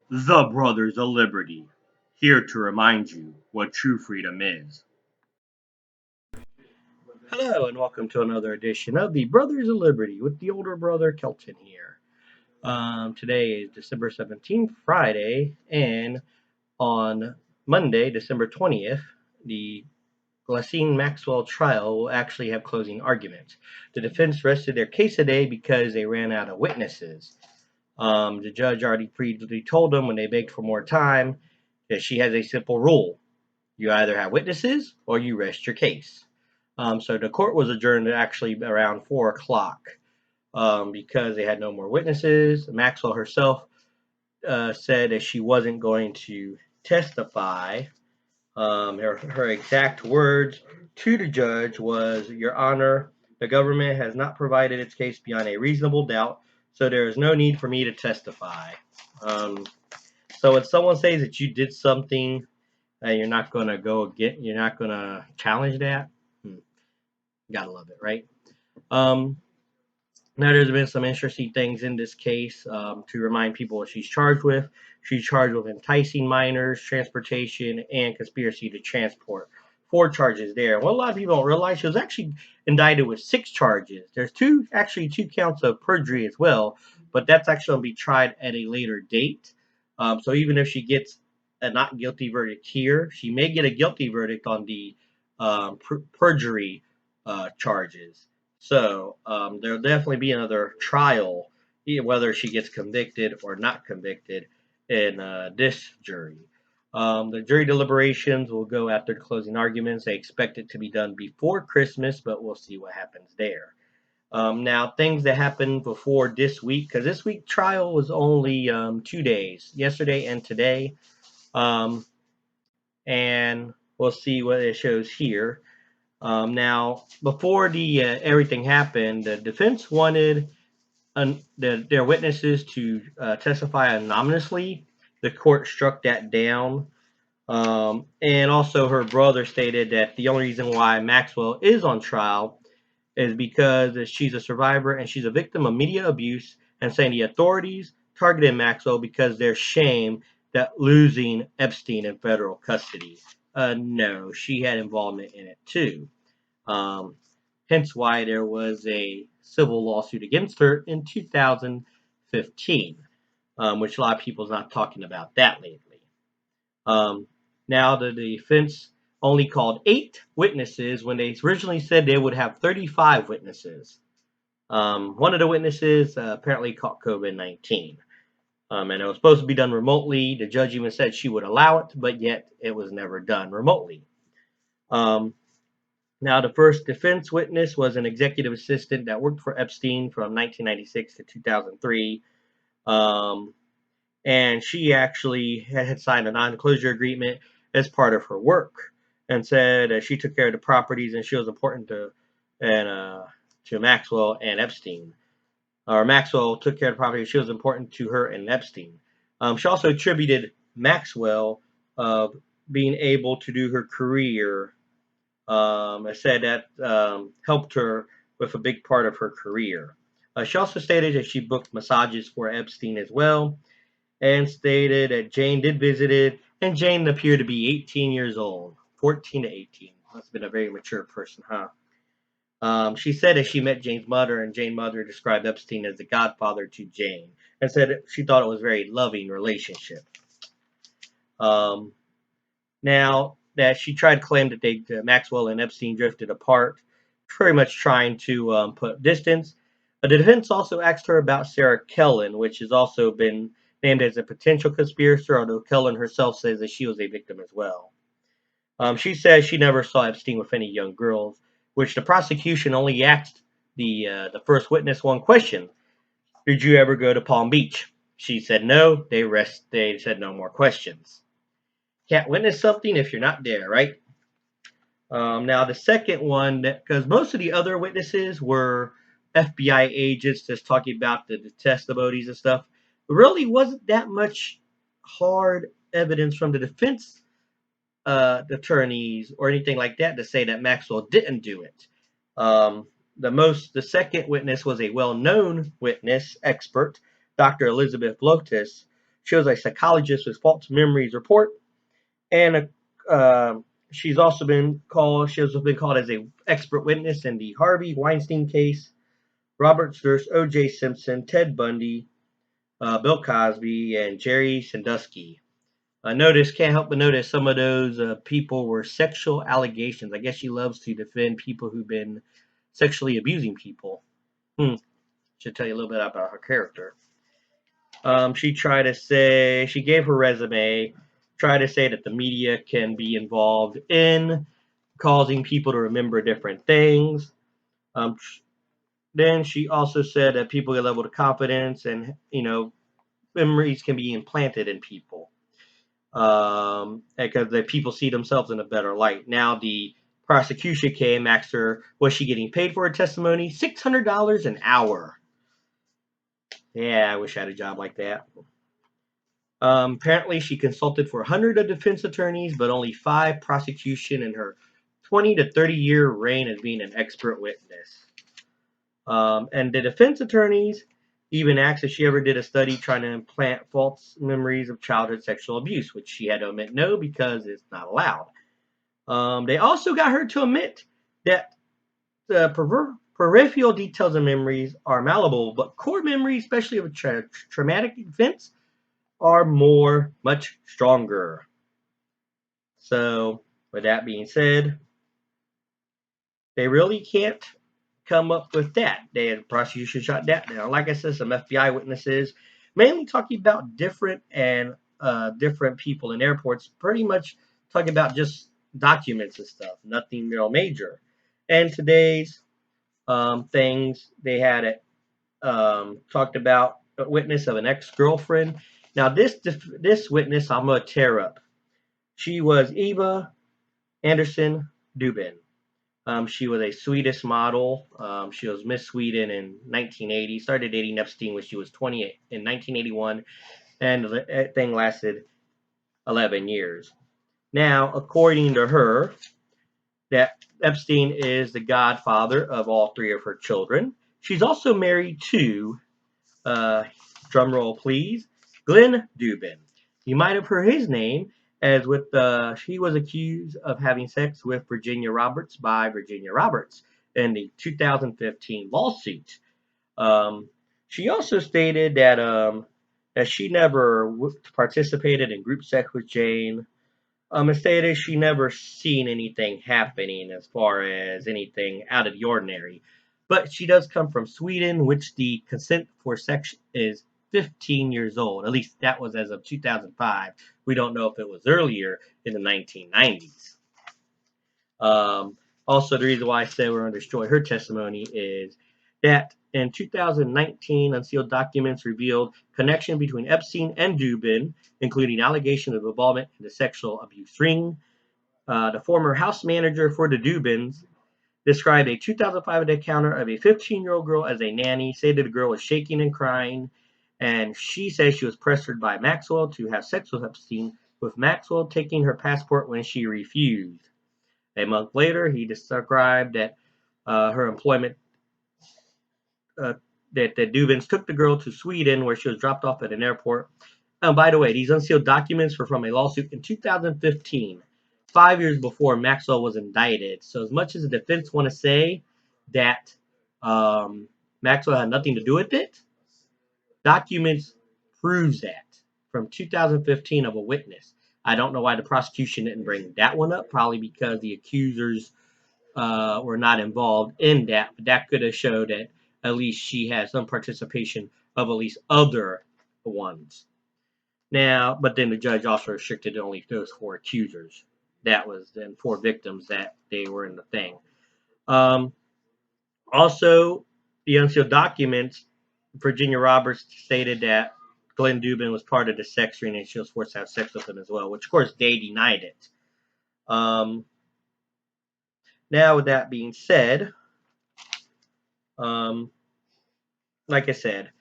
The Brothers of Liberty, here to remind you what true freedom is. Hello, and welcome to another edition of the Brothers of Liberty with the older brother Kelton here. Today is December 17th, Friday, and on Monday, December 20th, the Ghislaine Maxwell trial will actually have closing arguments. The defense rested their case today because they ran out of witnesses. The judge already previously told them when they begged for more time that she has a simple rule. You either have witnesses or you rest your case. So the court was adjourned actually around 4 o'clock because they had no more witnesses. Maxwell herself said that she wasn't going to testify. Her exact words to the judge was, Your Honor, the government has not provided its case beyond a reasonable doubt, so there is no need for me to testify. Um, so when someone says that you did something and you're not gonna challenge that, gotta love it, right? Um, Now there's been some interesting things in this case to remind people what she's charged with. She's charged with enticing minors, transportation, and conspiracy to transport. 4 charges there. What a lot of people don't realize, she was actually indicted with 6 charges. There's two counts of perjury as well, but that's actually going to be tried at a later date. So even if she gets a not guilty verdict here, she may get a guilty verdict on the perjury charges. So there'll definitely be another trial, whether she gets convicted or not convicted in this jury. The jury deliberations will go after the closing arguments. They expect it to be done before Christmas, but we'll see what happens there. Now, things that happened before this week, because this week trial was only 2 days, yesterday and today. Um, and we'll see what it shows here. Now, before the everything happened, the defense wanted their witnesses to testify anonymously. The court struck that down. And also, her brother stated that the only reason why Maxwell is on trial is because she's a survivor and she's a victim of media abuse, and saying the authorities targeted Maxwell because they're shame that losing Epstein in federal custody. No, she had involvement in it too. Um, Hence why there was a civil lawsuit against her in 2015, which a lot of people's not talking about that lately. Um, Now the defense only called 8 witnesses when they originally said they would have 35 witnesses. One of the witnesses apparently caught COVID-19. And it was supposed to be done remotely. The judge even said she would allow it, but yet it was never done remotely. Um, Now, the first defense witness was an executive assistant that worked for Epstein from 1996 to 2003. Um, and she actually had signed a non-disclosure agreement as part of her work, and said that she took care of the properties and she was important and to Maxwell and Epstein. Or Maxwell took care of the property. She was important to her and Epstein. She also attributed Maxwell of being able to do her career. I said that helped her with a big part of her career. She also stated that she booked massages for Epstein as well, and stated that Jane did visit it, and Jane appeared to be 18 years old, 14 to 18. Must have been a very mature person, huh? She said that she met Jane's mother, and Jane's mother described Epstein as the godfather to Jane, and said she thought it was a very loving relationship. Um, Now that she tried to claim that Maxwell and Epstein drifted apart, pretty much trying to put distance. But the defense also asked her about Sarah Kellen, which has also been named as a potential conspirator, although Kellen herself says that she was a victim as well. She says she never saw Epstein with any young girls, which the prosecution only asked the first witness one question: Did you ever go to Palm Beach? She said no. They said no more questions. Can't witness something if you're not there, right? Now, the second one, because most of the other witnesses were FBI agents just talking about the testimonies and stuff, really wasn't that much hard evidence from the defense attorneys or anything like that to say that Maxwell didn't do it. The second witness was a well-known witness expert, Dr. Elizabeth Lotus. She was a psychologist with false memories report, and she's also been called. She has been called as a expert witness in the Harvey Weinstein case, Robert Durst, O.J. Simpson, Ted Bundy, Bill Cosby, and Jerry Sandusky. Can't help but notice some of those people were sexual allegations. I guess she loves to defend people who've been sexually abusing people. Should tell you a little bit about her character. She gave her resume, tried to say that the media can be involved in causing people to remember different things. Um, then she also said that people get a level of confidence and, memories can be implanted in people because the people see themselves in a better light. Now the prosecution came, asked her, was she getting paid for her testimony? $600 an hour. Yeah, I wish I had a job like that. Apparently, she consulted for 100 of defense attorneys, but only 5 prosecution in her 20 to 30-year reign as being an expert witness. And the defense attorneys even asked if she ever did a study trying to implant false memories of childhood sexual abuse, which she had to admit no because it's not allowed. They also got her to admit that the peripheral details of memories are malleable, but core memories, especially of traumatic events, are much stronger. So, with that being said, they really can't come up with that. The prosecution shot that down. Like I said, some FBI witnesses, mainly talking about different people in airports, pretty much talking about just documents and stuff, nothing real major. And today's things, they had it talked about a witness of an ex-girlfriend. Now, this witness, I'm going to tear up. She was Eva Anderson Dubin. She was a Swedish model. She was Miss Sweden in 1980. Started dating Epstein when she was 28 in 1981, and the thing lasted 11 years. Now, according to her, that Epstein is the godfather of all 3 of her children. She's also married to, drumroll please, Glenn Dubin. You might have heard his name as she was accused of having sex with Virginia Roberts by Virginia Roberts in the 2015 lawsuit. She also stated that she never participated in group sex with Jane. It stated she never seen anything happening as far as anything out of the ordinary. But she does come from Sweden, which the consent for sex is 15 years old. At least that was as of 2005. We don't know if it was earlier in the 1990s. Also, the reason why I say we're going to destroy her testimony is that in 2019, unsealed documents revealed connection between Epstein and Dubin, including allegations of involvement in the sexual abuse ring. The former house manager for the Dubins described a 2005 encounter of a 15-year-old girl as a nanny, stated the girl was shaking and crying, and she says she was pressured by Maxwell to have sex with Epstein, with Maxwell taking her passport when she refused. A month later, he described that her employment, that the Dubins took the girl to Sweden where she was dropped off at an airport. And by the way, these unsealed documents were from a lawsuit in 2015, 5 years before Maxwell was indicted. So as much as the defense want to say that Maxwell had nothing to do with it, documents proves that from 2015 of a witness. I don't know why the prosecution didn't bring that one up, probably because the accusers were not involved in that, but that could have showed that at least she had some participation of at least other ones. Now, but then the judge also restricted only those 4 accusers. That was then 4 victims that they were in the thing. Also, the unsealed documents, Virginia Roberts stated that Glenn Dubin was part of the sex ring and she was forced to have sex with him as well, which of course they denied it. Now, with that being said, like I said,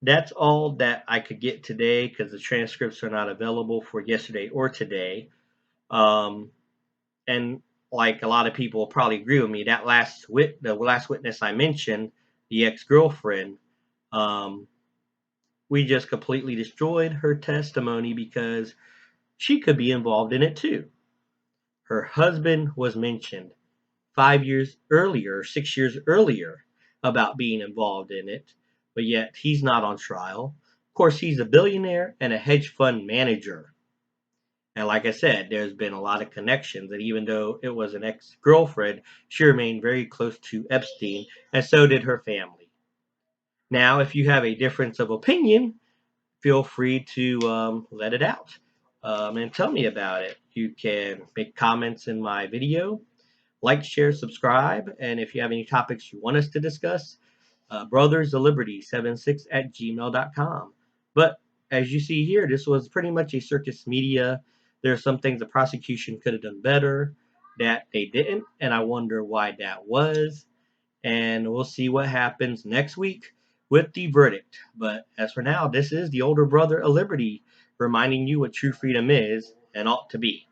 that's all that I could get today because the transcripts are not available for yesterday or today. And like a lot of people will probably agree with me, the last witness I mentioned, the ex-girlfriend, We just completely destroyed her testimony because she could be involved in it too. Her husband was mentioned 5 years earlier, 6 years earlier, about being involved in it, but yet he's not on trial. Of course, he's a billionaire and a hedge fund manager. And like I said, there's been a lot of connections. And even though it was an ex girlfriend, she remained very close to Epstein, and so did her family. Now, if you have a difference of opinion, feel free to let it out and tell me about it. You can make comments in my video, like, share, subscribe, and if you have any topics you want us to discuss, brothersdeliberty76@gmail.com. But as you see here, this was pretty much a circus media. There are some things the prosecution could have done better that they didn't, and I wonder why that was. And we'll see what happens next week with the verdict. But as for now, this is the older brother of liberty reminding you what true freedom is and ought to be.